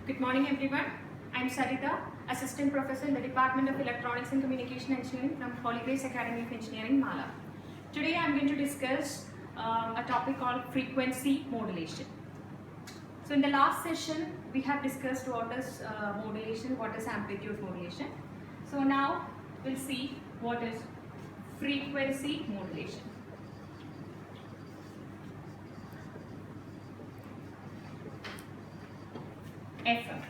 Good morning everyone. I am Sarita, Assistant Professor in the Department of Electronics and Communication Engineering from Holy Grace Academy of Engineering, Mala. Today I am going to discuss a topic called frequency modulation. So in the last session we have discussed what is modulation, what is amplitude modulation. So now we'll see what is frequency modulation. FM.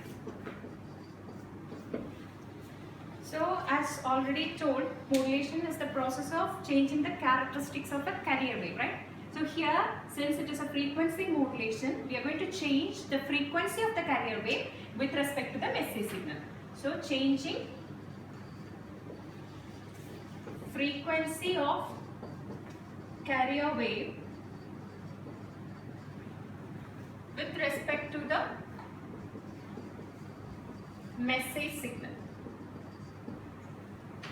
So as already told, modulation is the process of changing the characteristics of a carrier wave, right? So here, since it is a frequency modulation, we are going to change the frequency of the carrier wave with respect to the message signal. So changing frequency of carrier wave with respect to the message signal.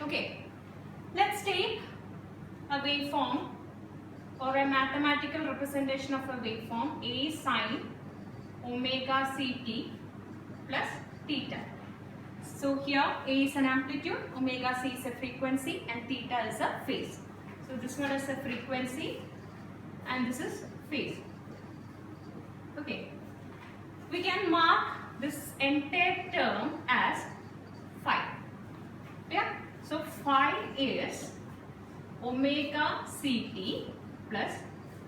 Okay, let's take a waveform or a mathematical representation of a waveform A sine omega ct plus theta. So here A is an amplitude, omega c is a frequency and theta is a phase. So this one is a frequency and this is phase. Okay, we can mark this entire term as phi. Yeah, so phi is omega ct plus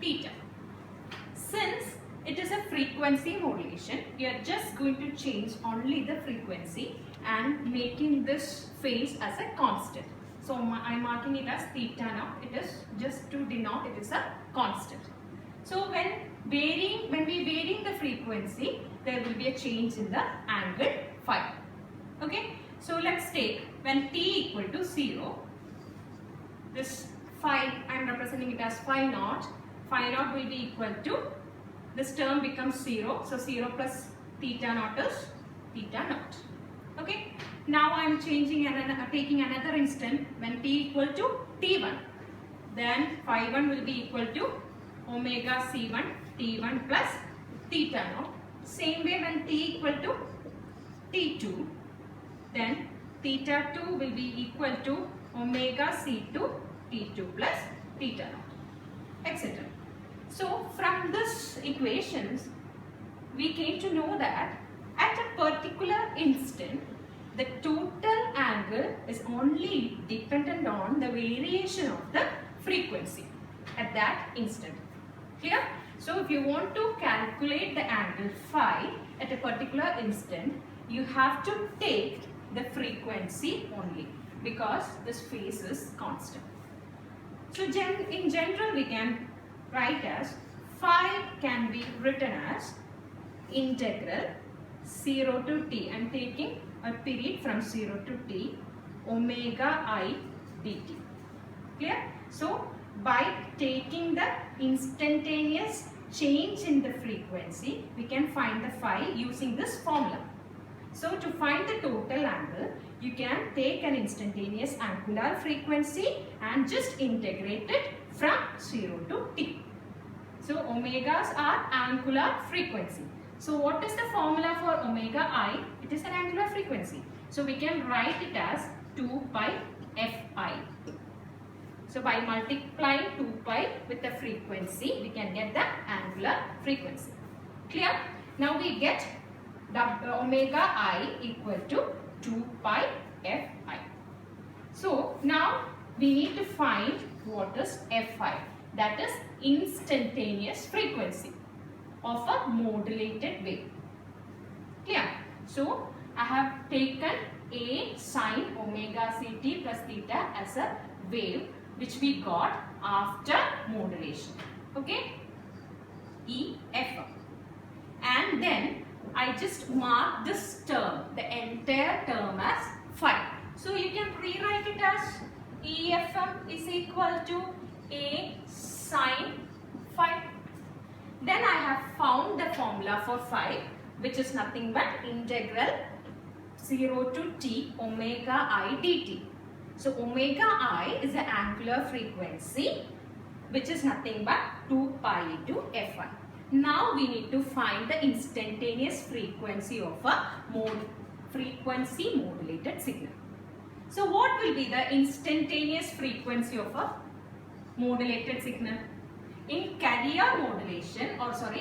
theta. Since it is a frequency modulation, we are just going to change only the frequency and making this phase as a constant. So I am marking it as theta now. It is just to denote it is a constant. So when we varying the frequency, there will be a change in the angle phi. Okay, so let's take when t equal to 0, this phi, I am representing it as phi naught. Phi naught will be equal to, this term becomes 0, so 0 plus theta naught is theta naught. Okay, now I am changing taking another instant when t equal to t1, then phi 1 will be equal to omega c1 t1 plus theta naught. Same way when t equal to t2, then theta 2 will be equal to omega c2 t2 plus theta naught, etc. So from this equations, we came to know that at a particular instant, the total angle is only dependent on the variation of the frequency at that instant. Clear? So if you want to calculate the angle phi at a particular instant, you have to take the frequency only because this phase is constant. So in general we can write as phi can be written as integral 0 to t. I am taking a period from 0 to t omega I dt. Clear? So by taking the instantaneous change in the frequency, we can find the phi using this formula. So to find the total angle, you can take an instantaneous angular frequency and just integrate it from 0 to t. So omegas are angular frequency. So what is the formula for omega I? It is an angular frequency. So we can write it as 2 pi fi. So by multiplying 2 pi with the frequency, we can get the angular frequency. Clear? Now we get omega I equal to 2 pi fi. So now we need to find what is fi. That is instantaneous frequency of a modulated wave. Clear? So I have taken A sine omega ct plus theta as a wave which we got after modulation. Okay? EF. And then I just mark this term, the entire term as phi. So you can rewrite it as EFM is equal to A sine phi. Then I have found the formula for phi, which is nothing but integral 0 to t omega I dt. So omega I is the angular frequency which is nothing but 2 pi into F1. Now we need to find the instantaneous frequency of a frequency modulated signal. So what will be the instantaneous frequency of a modulated signal? In carrier modulation,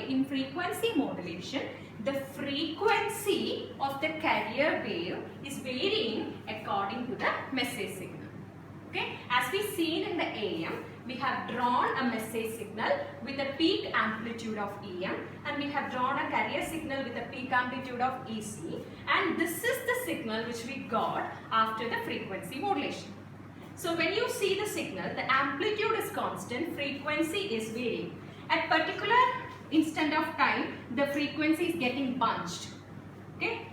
in frequency modulation, the frequency of the carrier wave is varying according to the message signal. Okay, as we seen in the AM, we have drawn a message signal with a peak amplitude of EM, and we have drawn a carrier signal with a peak amplitude of EC, and this is the signal which we got after the frequency modulation. So when you see the signal, the amplitude is constant, frequency is varying. At particular instant of time, the frequency is getting bunched. Okay,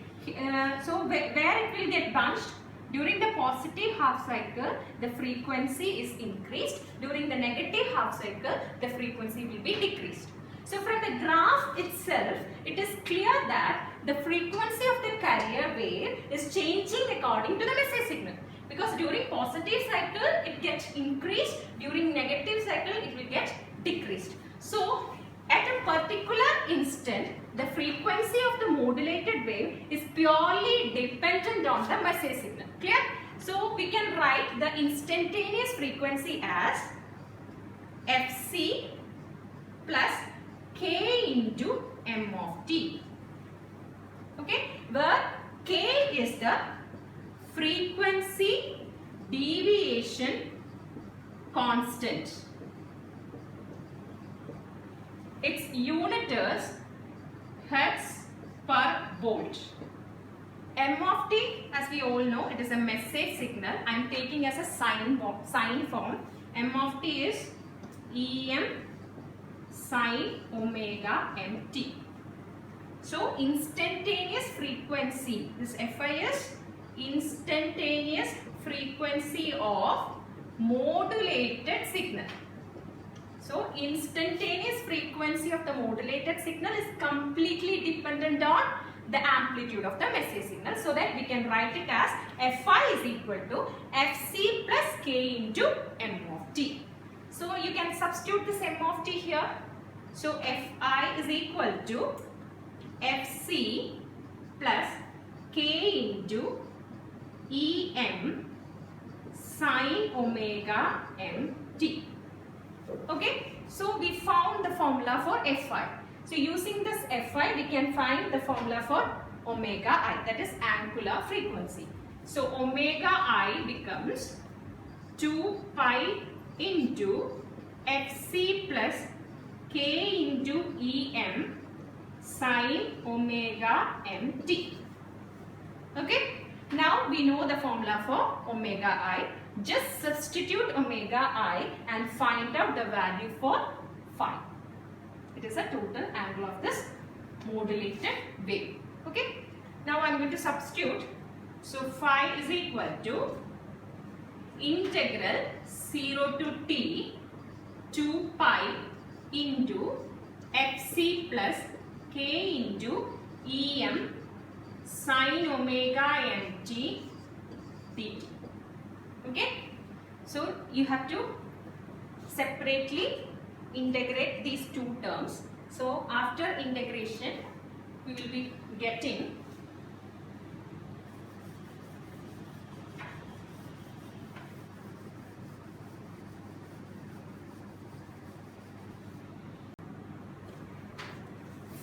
so where it will get bunched? During the positive half cycle, the frequency is increased. During the negative half cycle, the frequency will be decreased. So from the graph itself, it is clear that the frequency of the carrier wave is changing according to the message signal. Because during positive cycle, it gets increased. During negative cycle, it will get decreased. So at a particular instant, the frequency of the modulated wave is purely dependent on the message signal. Clear? So we can write the instantaneous frequency as Fc plus K into M of t. Okay? Where K is the frequency deviation constant. Its unit is hertz per volt. M of t, as we all know, it is a message signal. I am taking as a sine form. M of t is Em sine omega mt. So instantaneous frequency, this Fi is instantaneous frequency of modulated signal. So instantaneous frequency of the modulated signal is completely dependent on the amplitude of the message signal, so that we can write it as Fi is equal to Fc plus K into M of t. So you can substitute this M of t here. So Fi is equal to Fc plus K into Em sine omega mt. Okay, so we found the formula for Fi. So using this Fi, we can find the formula for omega I, that is angular frequency. So omega I becomes 2 pi into Fc plus K into Em sine omega mt. Okay, now we know the formula for omega I. Just substitute omega I and find out the value for phi. It is a total angle of this modulated wave. Okay. Now I am going to substitute. So phi is equal to integral 0 to t 2 pi into Fc plus K into Em sine omega mt dt. Okay, so you have to separately integrate these two terms. So after integration, we will be getting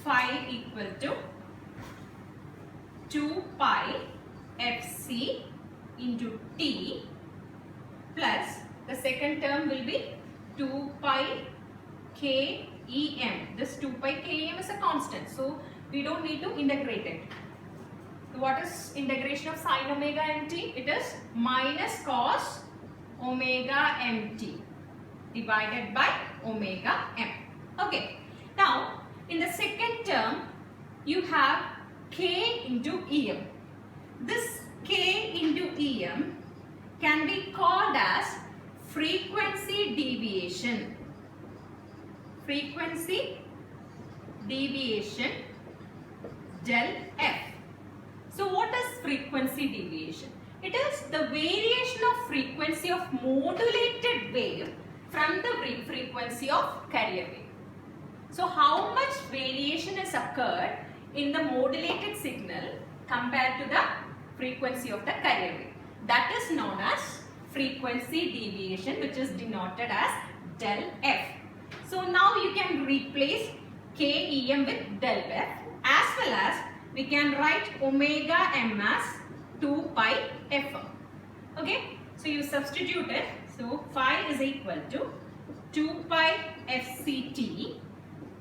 phi equal to 2 pi Fc into t plus the second term will be 2 pi K-Em. This 2 pi K-Em is a constant, so we don't need to integrate it. So what is integration of sine omega mt? It is minus cos omega mt divided by omega m. Okay. Now, in the second term, you have K into Em. This K into Em can be called as frequency deviation. Frequency deviation del F. So what is frequency deviation? It is the variation of frequency of modulated wave from the frequency of carrier wave. So how much variation has occurred in the modulated signal compared to the frequency of the carrier wave? That is known as frequency deviation, which is denoted as del f. So now you can replace KEM with del f, as well as we can write omega m as 2 pi fm. Okay, so you substitute it. So phi is equal to 2 pi fct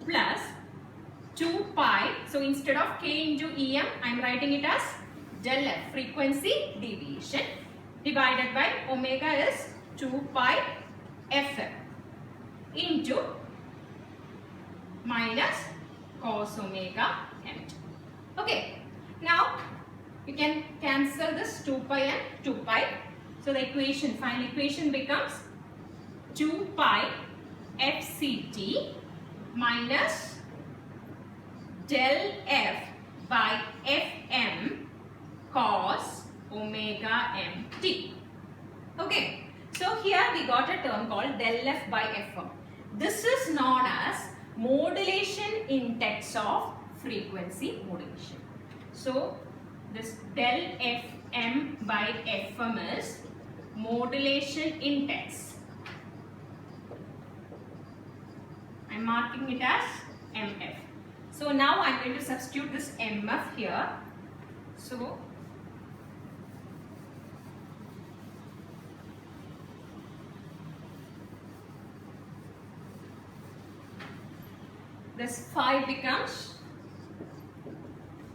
plus 2 pi. So instead of k into em, I am writing it as del f, frequency deviation, divided by omega is 2 pi fm into minus cos omega mt. Okay, now you can cancel this 2 pi and 2 pi. So the equation, final equation becomes 2 pi fct minus del f by fm cos omega mt. Okay, so here we got a term called del f by fm. This is known as modulation index of frequency modulation. So this del fm by fm is modulation index. I am marking it as mf. So now I am going to substitute this mf here. So this phi becomes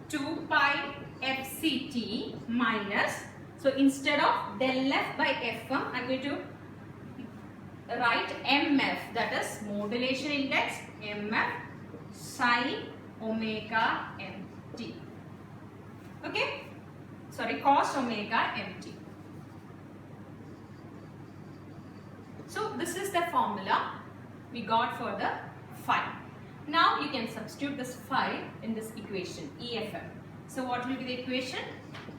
2 pi fct minus, so instead of del f by fm, I am going to write mf, that is modulation index mf sin omega mt. Okay, sorry, cos omega mt. So this is the formula we got for the phi. Now you can substitute this phi in this equation, EFM. So what will be the equation?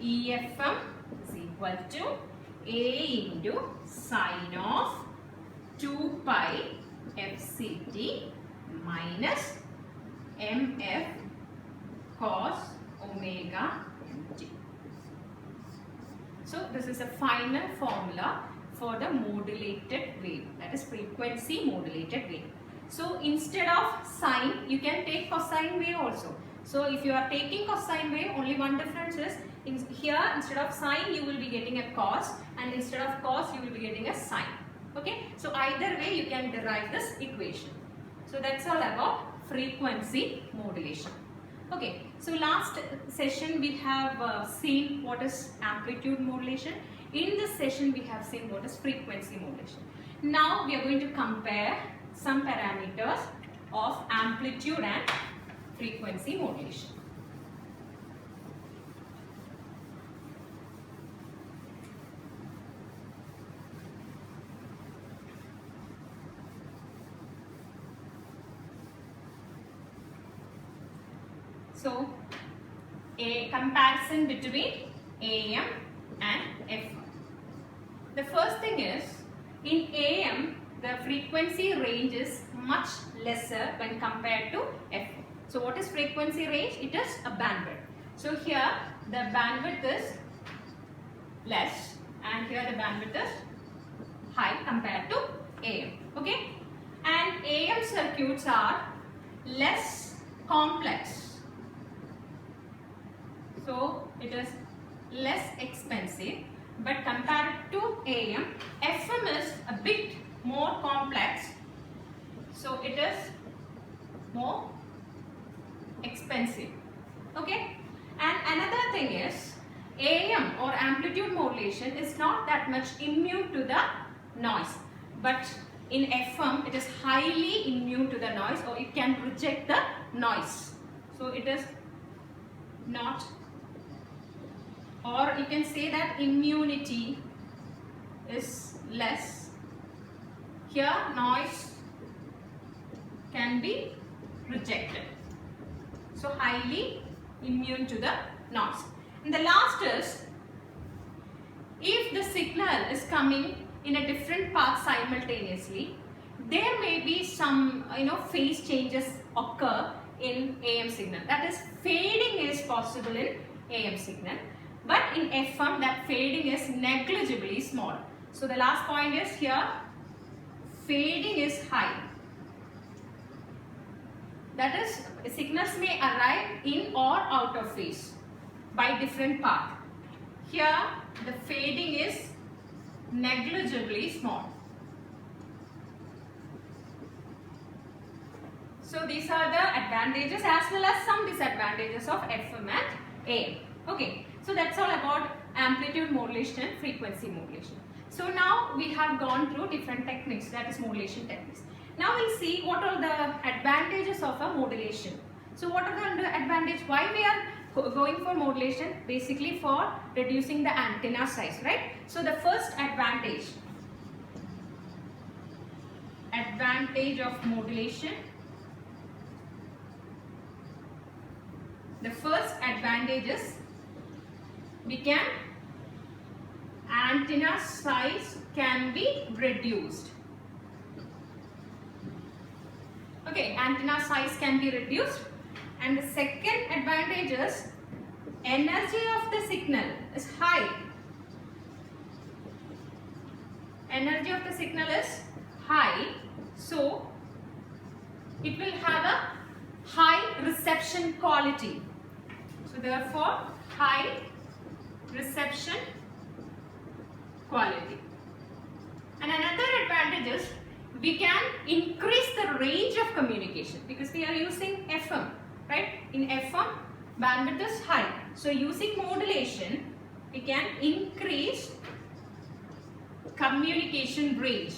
EFM is equal to A into sine of 2 pi fct minus mf cos omega mt. So this is a final formula for the modulated wave, that is frequency modulated wave. So instead of sine, you can take cosine wave also. So if you are taking cosine wave, only one difference is here instead of sine you will be getting a cos, and instead of cos you will be getting a sine. Okay, so either way you can derive this equation. So that's all about frequency modulation. Okay, so last session we have seen what is amplitude modulation. In this session we have seen what is frequency modulation. Now we are going to compare some parameters of amplitude and frequency modulation. So a comparison between AM and FM. The first thing is, in AM the frequency range is much lesser when compared to FM. So what is frequency range? It is a bandwidth. So here the bandwidth is less and here the bandwidth is high compared to AM. Okay, and AM circuits are less complex, so it is less expensive, but compared to AM, FM is a bit more complex, so it is more expensive. Okay, and another thing is, AM or amplitude modulation is not that much immune to the noise, but in FM it is highly immune to the noise, or it can reject the noise. So it is not, or you can say that immunity is less. Here noise can be rejected. So highly immune to the noise. And the last is, if the signal is coming in a different path simultaneously, there may be some phase changes occur in AM signal. That is, fading is possible in AM signal, but in FM that fading is negligibly small. So the last point is here, fading is high. That is, signals may arrive in or out of phase by different path. Here the fading is negligibly small. So these are the advantages as well as some disadvantages of FM and AM. Okay, so that's all about amplitude modulation and frequency modulation. So now we have gone through different techniques, that is modulation techniques. Now we'll see what are the advantages of a modulation. So what are the advantages? Why we are going for modulation? Basically for reducing the antenna size, right? So the first advantage of modulation. The first advantage is antenna size can be reduced. Okay, antenna size can be reduced. And the second advantage is energy of the signal is high. Energy of the signal is high, so it will have a high reception quality. So therefore, high reception quality. And another advantage is we can increase the range of communication because we are using FM, right? In FM, bandwidth is high. So using modulation, we can increase communication range.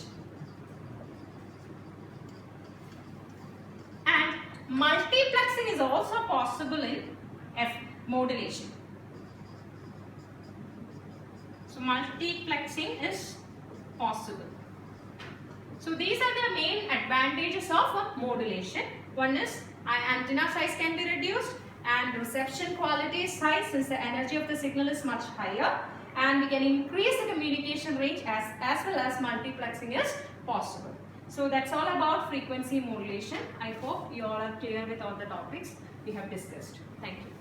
And multiplexing is also possible in modulation. So multiplexing is possible. So these are the main advantages of modulation. One is antenna size can be reduced and reception quality is high since the energy of the signal is much higher, and we can increase the communication range as well as multiplexing is possible. So that's all about frequency modulation. I hope you all are clear with all the topics we have discussed. Thank you.